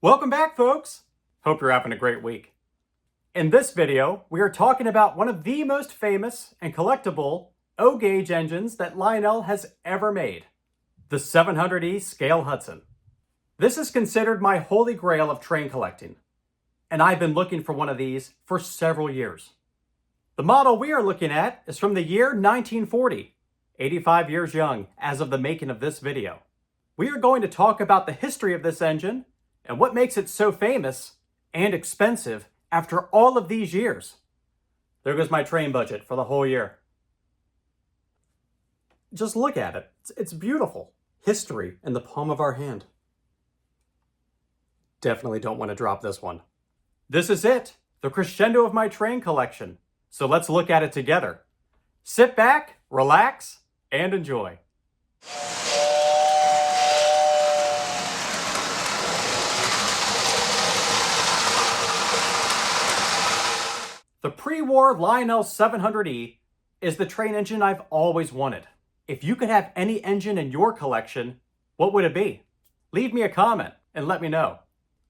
Welcome back, folks! Hope you're having a great week. In this video, we are talking about one of the most famous and collectible O-gauge engines that Lionel has ever made, the 700E Scale Hudson. This is considered my holy grail of train collecting, and I've been looking for one of these for several years. The model we are looking at is from the year 1940, 85 years young as of the making of this video. We are going to talk about the history of this engine and what makes it so famous and expensive after all of these years. There goes my train budget for the whole year. Just look at it. It's beautiful. History in the palm of our hand. Definitely don't want to drop this one. This is it, the crescendo of my train collection. So let's look at it together. Sit back, relax, and enjoy. The pre-war Lionel 700E is the train engine I've always wanted. If you could have any engine in your collection, what would it be? Leave me a comment and let me know.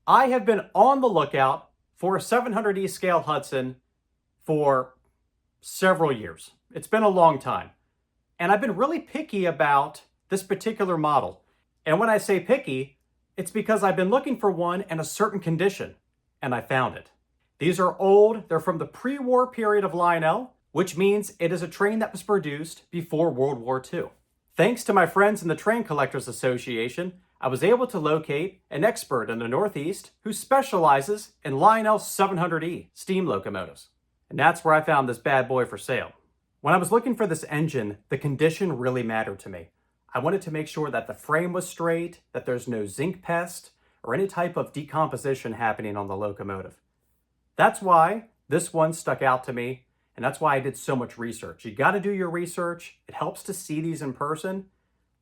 I have been on the lookout for a 700E Scale Hudson for several years. It's been a long time. And I've been really picky about this particular model. And when I say picky, it's because I've been looking for one in a certain condition, and I found it. These are old. They're from the pre-war period of Lionel, which means it is a train that was produced before World War II. Thanks to my friends in the Train Collectors Association, I was able to locate an expert in the Northeast who specializes in Lionel 700E steam locomotives. And that's where I found this bad boy for sale. When I was looking for this engine, the condition really mattered to me. I wanted to make sure that the frame was straight, that there's no zinc pest, or any type of decomposition happening on the locomotive. That's why this one stuck out to me, and that's why I did so much research. You got to do your research. It helps to see these in person.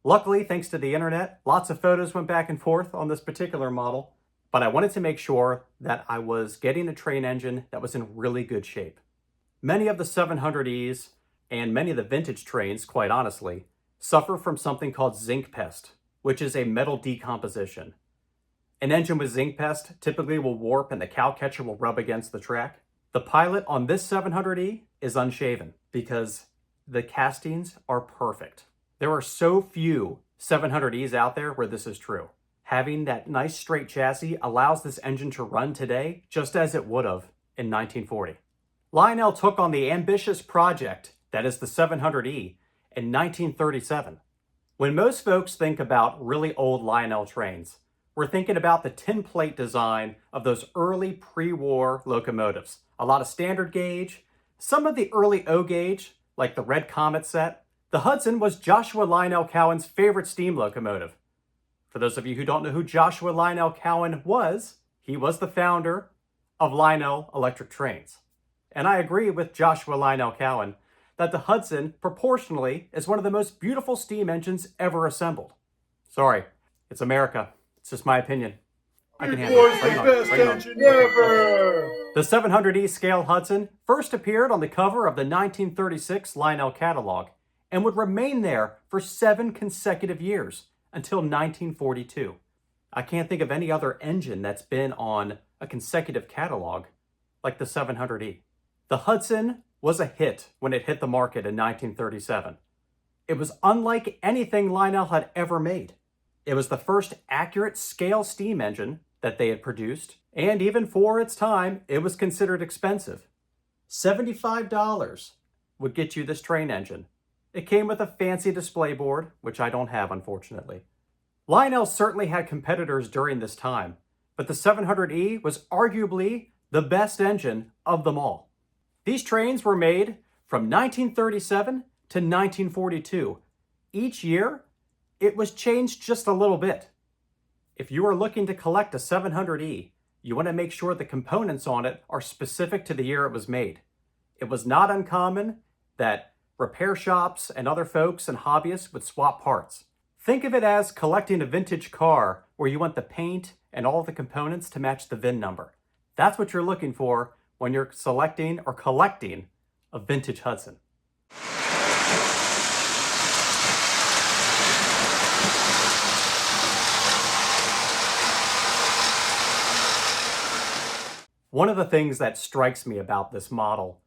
Luckily, thanks to the internet, lots of photos went back and forth on this particular model, but I wanted to make sure that I was getting a train engine that was in really good shape. Many of the 700Es and many of the vintage trains, quite honestly, suffer from something called zinc pest, which is a metal decomposition. An engine with zinc pest typically will warp and the cow catcher will rub against the track. The pilot on this 700E is unshaven because the castings are perfect. There are so few 700Es out there where this is true. Having that nice straight chassis allows this engine to run today just as it would have in 1940. Lionel took on the ambitious project that is the 700E in 1937. When most folks think about really old Lionel trains, we're thinking about the tin plate design of those early pre-war locomotives. A lot of standard gauge, some of the early O-gauge, like the Red Comet set. The Hudson was Joshua Lionel Cowan's favorite steam locomotive. For those of you who don't know who Joshua Lionel Cowan was, he was the founder of Lionel Electric Trains. And I agree with Joshua Lionel Cowan that the Hudson proportionally is one of the most beautiful steam engines ever assembled. Sorry, it's America. It's just my opinion. I can handle it. Bring it on. The 700E Scale Hudson first appeared on the cover of the 1936 Lionel catalog and would remain there for 7 consecutive years until 1942. I can't think of any other engine that's been on a consecutive catalog like the 700E. The Hudson was a hit when it hit the market in 1937. It was unlike anything Lionel had ever made. It was the first accurate scale steam engine that they had produced, and even for its time, it was considered expensive. $75 would get you this train engine. It came with a fancy display board, which I don't have, unfortunately. Lionel certainly had competitors during this time, but the 700E was arguably the best engine of them all. These trains were made from 1937 to 1942. Each year, it was changed just a little bit. If you are looking to collect a 700E, you want to make sure the components on it are specific to the year it was made. It was not uncommon that repair shops and other folks and hobbyists would swap parts. Think of it as collecting a vintage car where you want the paint and all the components to match the VIN number. That's what you're looking for when you're selecting or collecting a vintage Hudson. One of the things that strikes me about this model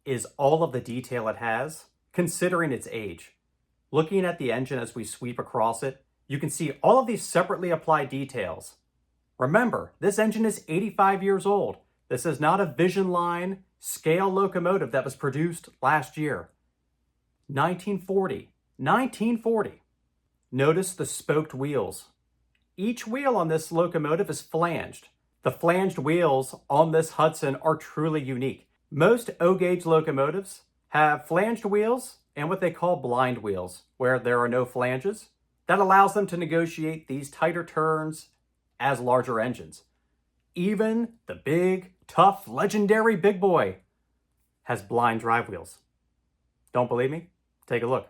is all of the detail it has, considering its age. Looking at the engine as we sweep across it, you can see all of these separately applied details. Remember, this engine is 85 years old. This is not a Vision line scale locomotive that was produced last year. 1940. 1940. Notice the spoked wheels. Each wheel on this locomotive is flanged. The flanged wheels on this Hudson are truly unique. Most O-gauge locomotives have flanged wheels and what they call blind wheels, where there are no flanges. That allows them to negotiate these tighter turns as larger engines. Even the big, tough, legendary Big Boy has blind drive wheels. Don't believe me? Take a look.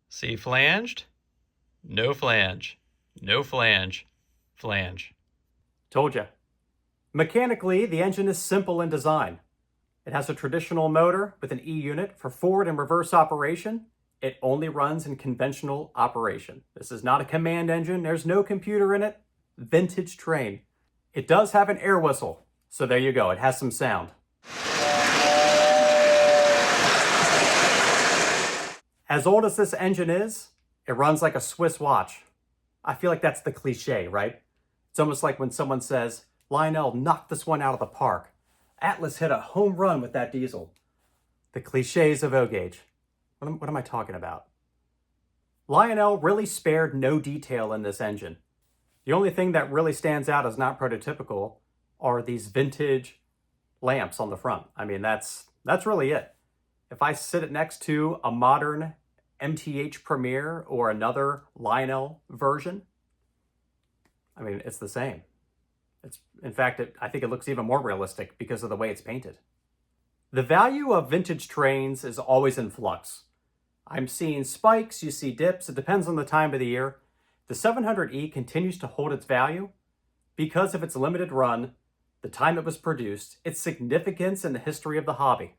See flanged? No flange. No flange. Flange. Told ya. Mechanically, the engine is simple in design. It has a traditional motor with an E unit for forward and reverse operation. It only runs in conventional operation. This is not a command engine. There's no computer in it. Vintage train. It does have an air whistle. So there you go. It has some sound. As old as this engine is, it runs like a Swiss watch. I feel like that's the cliche, right? It's almost like when someone says, Lionel knocked this one out of the park. Atlas hit a home run with that diesel. The cliches of O-gauge. What am I talking about? Lionel really spared no detail in this engine. The only thing that really stands out as not prototypical are these vintage lamps on the front. I mean, that's really it. If I sit it next to a modern MTH Premier or another Lionel version, I mean, it's the same. In fact, I think it looks even more realistic because of the way it's painted. The value of vintage trains is always in flux. I'm seeing spikes, you see dips, it depends on the time of the year. The 700E continues to hold its value because of its limited run, the time it was produced, its significance in the history of the hobby.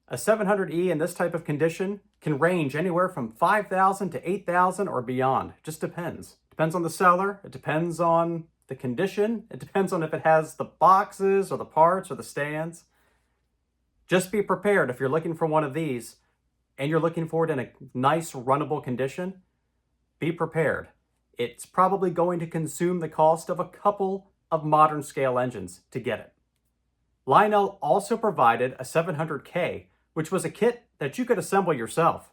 A 700E in this type of condition can range anywhere from 5,000 to 8,000 or beyond. It just depends. Depends on the seller, it depends on the condition, it depends on if it has the boxes or the parts or the stands. Just be prepared if you're looking for one of these and you're looking for it in a nice runnable condition, be prepared. It's probably going to consume the cost of a couple of modern scale engines to get it. Lionel also provided a 700K, which was a kit that you could assemble yourself.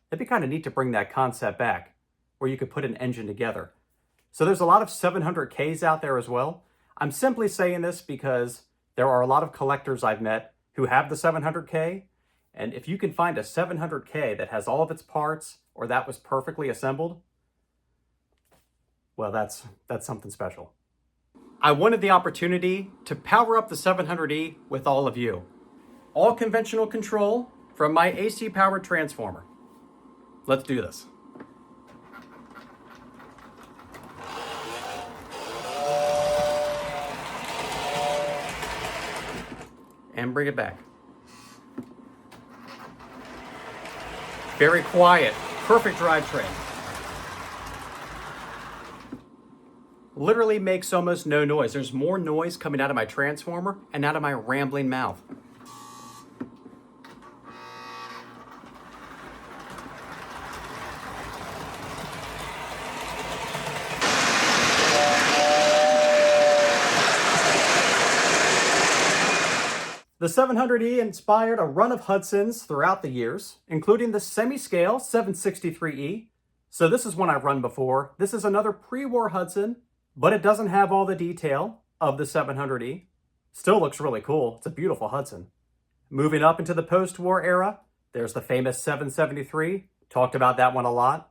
It'd be kind of neat to bring that concept back, where you could put an engine together. So there's a lot of 700Ks out there as well. I'm simply saying this because there are a lot of collectors I've met who have the 700K, and if you can find a 700K that has all of its parts or that was perfectly assembled, well, that's something special. I wanted the opportunity to power up the 700E with all of you. All conventional control from my AC powered transformer. Let's do this. And bring it back. Very quiet, perfect drivetrain. Literally makes almost no noise. There's more noise coming out of my transformer and out of my rambling mouth. The 700E inspired a run of Hudsons throughout the years, including the semi-scale 763E. So this is one I've run before. This is another pre-war Hudson, but it doesn't have all the detail of the 700E. Still looks really cool. It's a beautiful Hudson. Moving up into the post-war era, there's the famous 773. Talked about that one a lot.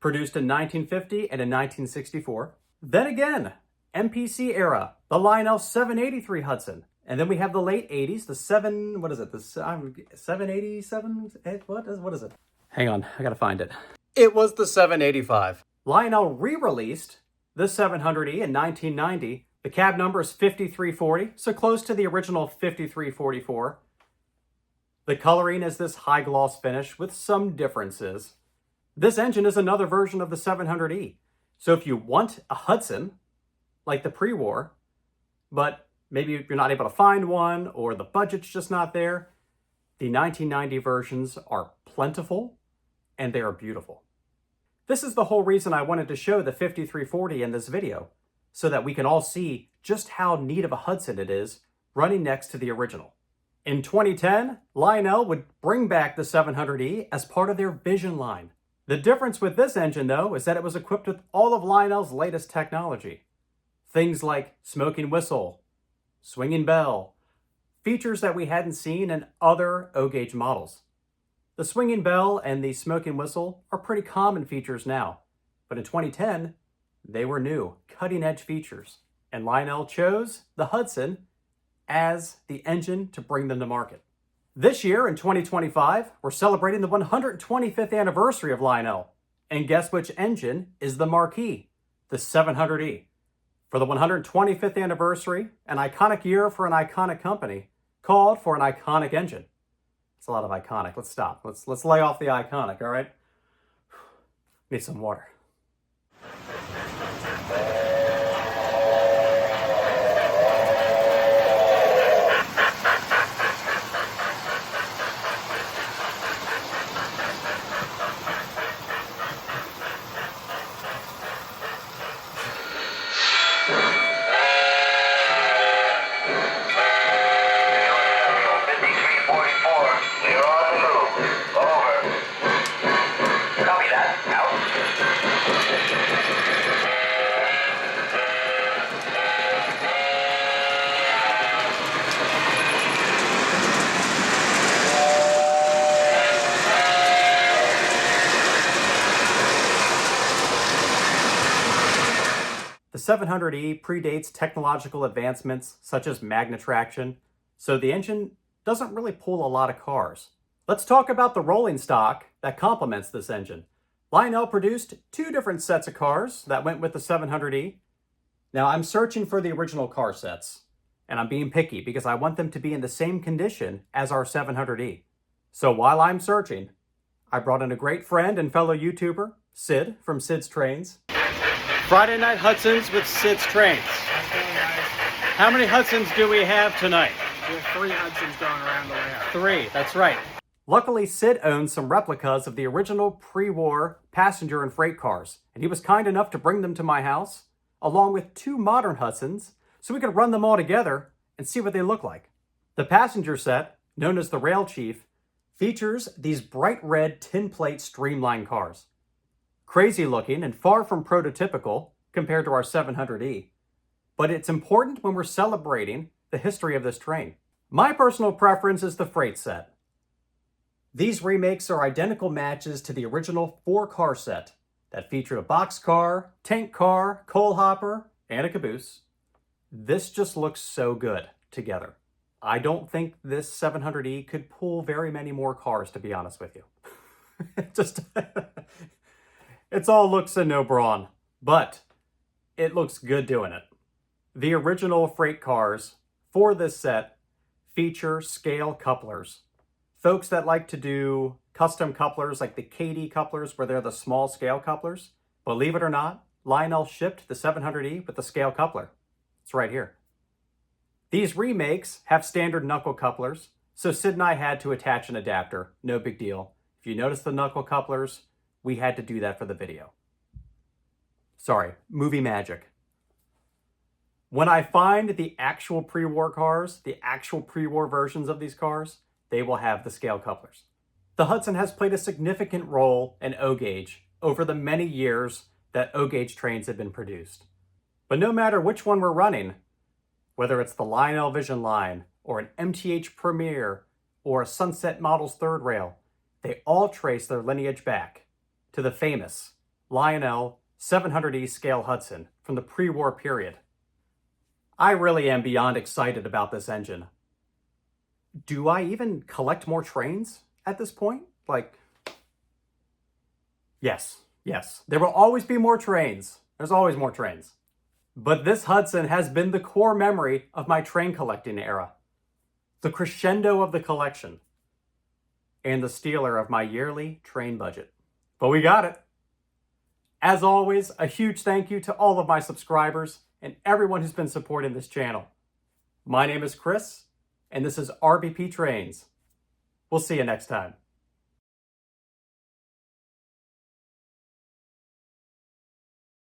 Produced in 1950 and in 1964. Then again, MPC era, the Lionel 783 Hudson. And then we have the late 80s, the 787? What is it? Hang on, I gotta find it. It was the 785. Lionel re-released the 700E in 1990. The cab number is 5340, so close to the original 5344. The coloring is this high gloss finish with some differences. This engine is another version of the 700E. So if you want a Hudson, like the pre-war, but maybe you're not able to find one or the budget's just not there, the 1990 versions are plentiful and they are beautiful. This is the whole reason I wanted to show the 5340 in this video, so that we can all see just how neat of a Hudson it is running next to the original. In 2010, Lionel would bring back the 700E as part of their Vision line. The difference with this engine, though, is that it was equipped with all of Lionel's latest technology. Things like smoking whistle, swinging bell, features that we hadn't seen in other O-gauge models. The swinging bell and the smoking whistle are pretty common features now, but in 2010, they were new, cutting-edge features, and Lionel chose the Hudson as the engine to bring them to market. This year, in 2025, we're celebrating the 125th anniversary of Lionel, and guess which engine is the marquee? The 700E. For the 125th anniversary, an iconic year for an iconic company, called for an iconic engine. It's a lot of iconic. Let's stop. Let's lay off the iconic, all right? Need some water. The 700E predates technological advancements such as magnet traction, so the engine doesn't really pull a lot of cars. Let's talk about the rolling stock that complements this engine. Lionel produced two different sets of cars that went with the 700E. Now I'm searching for the original car sets, and I'm being picky because I want them to be in the same condition as our 700E. So while I'm searching, I brought in a great friend and fellow YouTuber, Sid from Sid's Trains. Friday Night Hudsons with Sid's Trains. How many Hudsons do we have tonight? We have 3 Hudsons going around the layout. 3, that's right. Luckily, Sid owns some replicas of the original pre-war passenger and freight cars, and he was kind enough to bring them to my house, along with 2 modern Hudsons, so we could run them all together and see what they look like. The passenger set, known as the Rail Chief, features these bright red tin plate streamlined cars. Crazy looking and far from prototypical compared to our 700E, but it's important when we're celebrating the history of this train. My personal preference is the freight set. These remakes are identical matches to the original 4-car set that featured a boxcar, tank car, coal hopper, and a caboose. This just looks so good together. I don't think this 700E could pull very many more cars, to be honest with you. It's all looks and no brawn, but it looks good doing it. The original freight cars for this set feature scale couplers. Folks that like to do custom couplers like the KD couplers where they're the small scale couplers, believe it or not, Lionel shipped the 700E with the scale coupler. It's right here. These remakes have standard knuckle couplers, so Sid and I had to attach an adapter. No big deal. If you notice the knuckle couplers, we had to do that for the video. Sorry, movie magic. When I find the actual pre-war cars, the actual pre-war versions of these cars, they will have the scale couplers. The Hudson has played a significant role in O-gauge over the many years that O-gauge trains have been produced. But no matter which one we're running, whether it's the Lionel Vision line or an MTH Premier or a Sunset Models third rail, they all trace their lineage back to the famous Lionel 700E scale Hudson from the pre-war period. I really am beyond excited about this engine. Do I even collect more trains at this point? Yes. There will always be more trains. There's always more trains. But this Hudson has been the core memory of my train collecting era, the crescendo of the collection, and the stealer of my yearly train budget. But we got it. As always, a huge thank you to all of my subscribers and everyone who's been supporting this channel. My name is Chris, and this is RBP Trains. We'll see you next time.